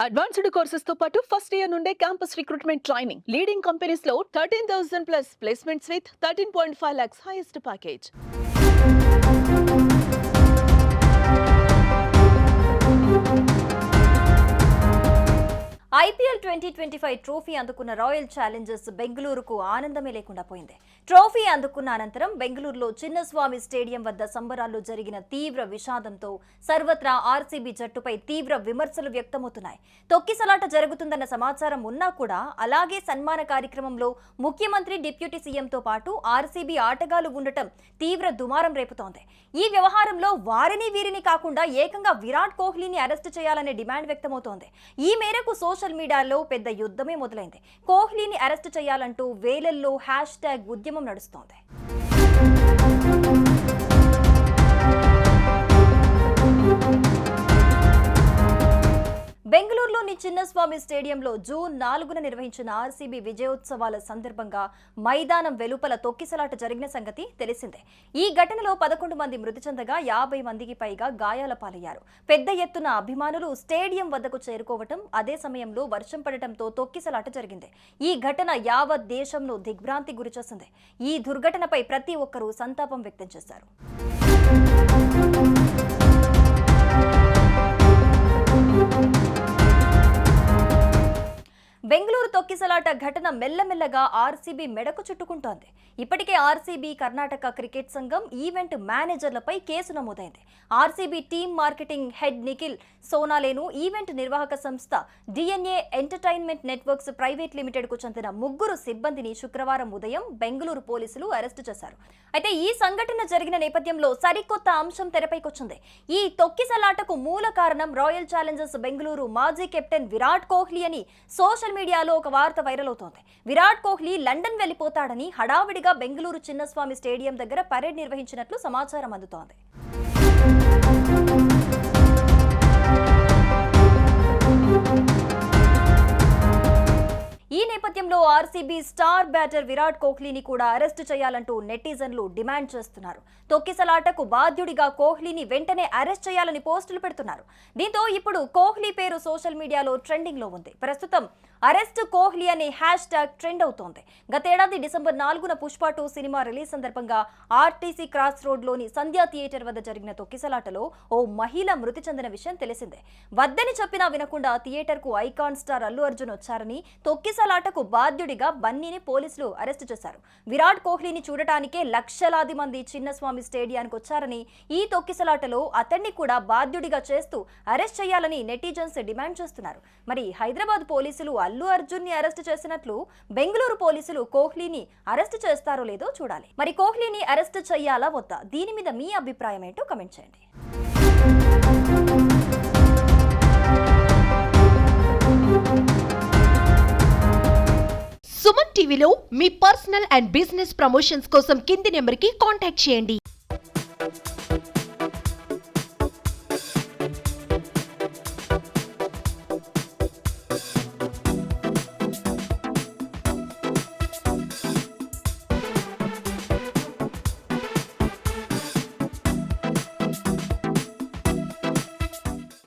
Advanced courses తో పాటు first year నుండే campus recruitment training leading companies లో 13,000 plus placements with 13.5 lakhs highest package. IPL 2025 trophy అందుకున్న royal Challengers బెంగళూరుకు ఆనందమే లేకుండా పోయింది. ట్రోఫీ అందుకున్న అనంతరం బెంగళూరులో చిన్నస్వామి స్టేడియం వద్ద సంబరాల్లో జరిగిన తీవ్ర విషాదంతో సర్వత్రా ఆర్సీబీ జట్టుపై తీవ్ర విమర్శలు వ్యక్తమవుతున్నాయి. తొక్కిసలాట జరుగుతుందన్న సమాచారం ఉన్నా కూడా అలాగే సన్మాన కార్యక్రమంలో ముఖ్యమంత్రి, డిప్యూటీ సీఎంతో పాటు ఆర్సీబీ ఆటగాళ్లు ఉండటం తీవ్ర దుమారం రేపుతోంది. ఈ వ్యవహారంలో వారిని వీరిని కాకుండా ఏకంగా విరాట్ కోహ్లీని అరెస్టు చేయాలనే డిమాండ్ వ్యక్తమవుతోంది. ఈ మేరకు సోషల్ మీడియాలో పెద్ద యుద్ధమే మొదలైంది. కోహ్లీని అరెస్టు చేయాలంటూ వేలల్లో హ్యాష్-ట్యాగ్ ఉద్యమం నడుస్తోంది. బెంగళూరులోని చిన్నస్వామి స్టేడియంలో జూన్ 4న నిర్వహించిన ఆర్సీబీ విజయోత్సవాల సందర్భంగా మైదానం వెలుపల తొక్కిసలాట జరిగిన సంగతి తెలిసిందే. ఈ ఘటనలో 11 మంది మృతి చెందగా 50 మందికి పైగా గాయాల పాలయ్యారు. పెద్ద ఎత్తున అభిమానులు స్టేడియం వద్దకు చేరుకోవటం, అదే సమయంలో వర్షం పడటంతో తొక్కిసలాట జరిగింది. ఈ ఘటన యావత్ దేశంను దిగ్భ్రాంతి గురిచేసింది. ఈ దుర్ఘటనపై ప్రతి ఒక్కరూ సంతాపం వ్యక్తం చేశారు. బెంగళూరు తొక్కిసలాట ఘటన మెల్లమెల్లగా ఆర్సీబీ మెడకు చుట్టుకుంటోంది. ఇప్పటికే ఆర్సీబీ, కర్ణాటక క్రికెట్ సంఘం, ఈవెంట్ మేనేజర్లపై కేసు నమోదైంది. RCB team marketing head Nikhil సోనాలేను, ఈవెంట్ నిర్వాహక సంస్థ DNA entertainment networks private limited కు చెందిన 3 సిబ్బందిని శుక్రవారం ఉదయం బెంగళూరు పోలీసులు అరెస్టు చేశారు. అయితే ఈ సంఘటన జరిగిన నేపథ్యంలో సరికొత్త అంశం తెరపైకొచ్చింది. ఈ తొక్కిసలాటకు మూల కారణం రాయల్ ఛాలెంజర్స్ బెంగళూరు మాజీ కెప్టెన్ విరాట్ కోహ్లీ అని సోషల్ మీడియాలో ఒక వార్త వైరల్ అవుతోంది. విరాట్ కోహ్లీ లండన్ వెళ్లిపోతాడని హడావిడిగా బెంగళూరు చిన్నస్వామి స్టేడియం దగ్గర పరేడ్ నిర్వహించినట్లు సమాచారం అందుతోంది. ఈ నేపథ్యంలో ఆర్సీబీ స్టార్ బ్యాటర్ విరాట్ కోహ్లీని కూడా అరెస్టు చేయాలంటూ నెటిజన్లు డిమాండ్ చేస్తున్నారు. తొక్కిసలాటకు బాధ్యుడిగా కోహ్లీని వెంటనే అరెస్ట్ చేయాలని పోస్టులు పెడుతున్నారు. దీంతో ఇప్పుడు కోహ్లీ పేరు సోషల్ మీడియాలో ట్రెండింగ్ లో ఉంది. ప్రస్తుతం అరెస్ట్ కోహ్లీ అనే హ్యాష్-ట్యాగ్ ట్రెండ్ అవుతోంది. గతేడాది డిసెంబర్ 4న పుష్ప 2 సినిమా రిలీజ్ సందర్భంగా ఆర్టీసీ క్రాస్ రోడ్ లోని సంధ్యా థియేటర్ వద్ద జరిగిన తొక్కిసలాటలో ఓ మహిళ మృతి చెందిన విషయం తెలిసిందే. వద్దని చెప్పినా వినకుండా థియేటర్ కు ఐకాన్ స్టార్ అల్లు అర్జున్ వచ్చారని, తొక్కిసలాటకు బాధ్యుడిగా బన్నీని పోలీసులు అరెస్టు చేశారు. విరాట్ కోహ్లీని చూడటానికే లక్షలాది మంది చిన్నస్వామి స్టేడియానికి వచ్చారని, ఈ తొక్కిసలాటలో అతన్ని కూడా బాధ్యుడిగా చేస్తూ అరెస్ట్ చేయాలని నెటిజన్స్ డిమాండ్ చేస్తున్నారు. మరి హైదరాబాద్ పోలీసులు అల్లు అర్జున్ ని అరెస్ట్ చేసినట్లు బెంగళూరు పోలీసులు కోహ్లీని అరెస్ట్ చేస్తారో లేదో చూడాలి. మరి కోహ్లీని అరెస్ట్ చేయాలా వద్దా? దీని మీద మీ అభిప్రాయం ఏంటో కమెంట్ చేయండి. సుమన్ టీవీలో మీ పర్సనల్ అండ్ బిజినెస్ ప్రమోషన్స్ కోసం కింది నెంబర్కి కాంటాక్ట్ చేయండి.